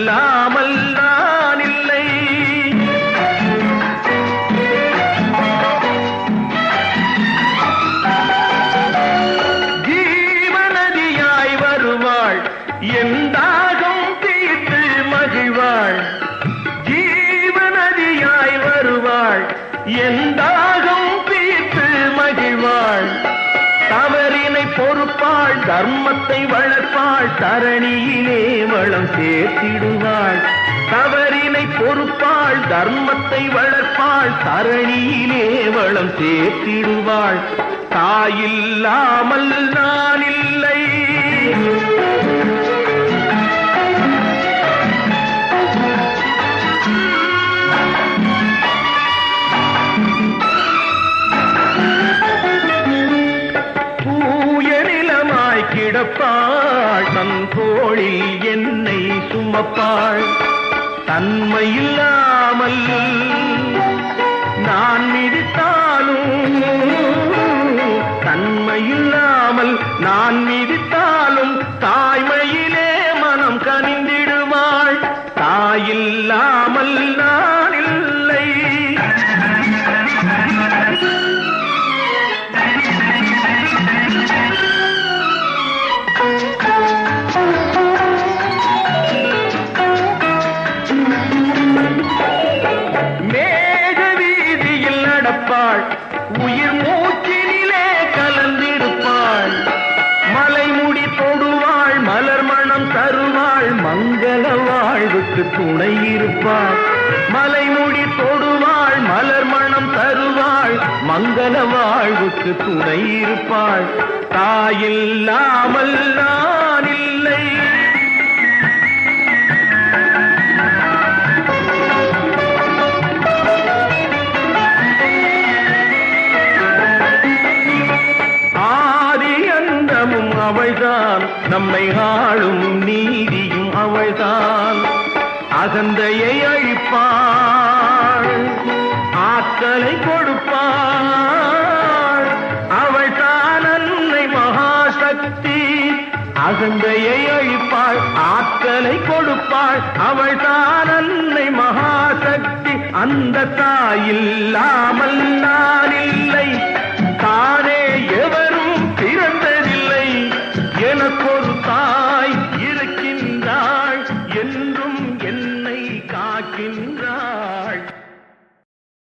தாயில்லாமல் நான் இல்லை. ஜீவநதியாய் வருவாள், என் தாகம் தீர்த்து மகிழ்வாள். ஜீவநதியாய் வருவாள், என் தாகம் தீர்த்து மகிழ்வாள். தவறினை பொறுப்பாள், தர்மத்தை வளர்ப்பாள், தரணியிலே வளம் சேர்த்திடுவாள். தவறினை பொறுப்பாள், தர்மத்தை வளர்ப்பாள், தரணியிலே வளம் சேர்த்திடுவாள். தாயில்லாமல் நான் இல்லை. கிடப்பாள், தன் தோளில் என்னை சுமப்பாள். தன்மையில்லாமல் நான் மிதித்தாலும், தன்மையில்லாமல் நான் மிதித்தாலும் தாய்மையிலே மனம் கனிந்திடுவாள். தாயில்லாமல் நான் இல்லை. உயிர் மூச்சினிலே கலந்திருப்பாள். மலைமுடி தொடுவாள், மலர் மணம் தருவாள், மங்கள வாழ்வுக்கு துணை இருப்பாள். மலைமுடி தொடுவாள், மலர் மணம் தருவாள், மங்கள வாழ்வுக்கு துணை இருப்பாள். தாயில்லாமல் நான் இல்லை. அவள்தான் நம்மை ஆளும் நீதியும் அவள்தான். அகந்தையை அழிப்பாள், ஆற்றலை கொடுப்பாள். அவள்தான் அன்னை மகாசக்தி. அகந்தையை அழிப்பாள், ஆற்றலை கொடுப்பாள். அவள்தான் அன்னை மகாசக்தி. அந்த தாயில்லாமல் நான்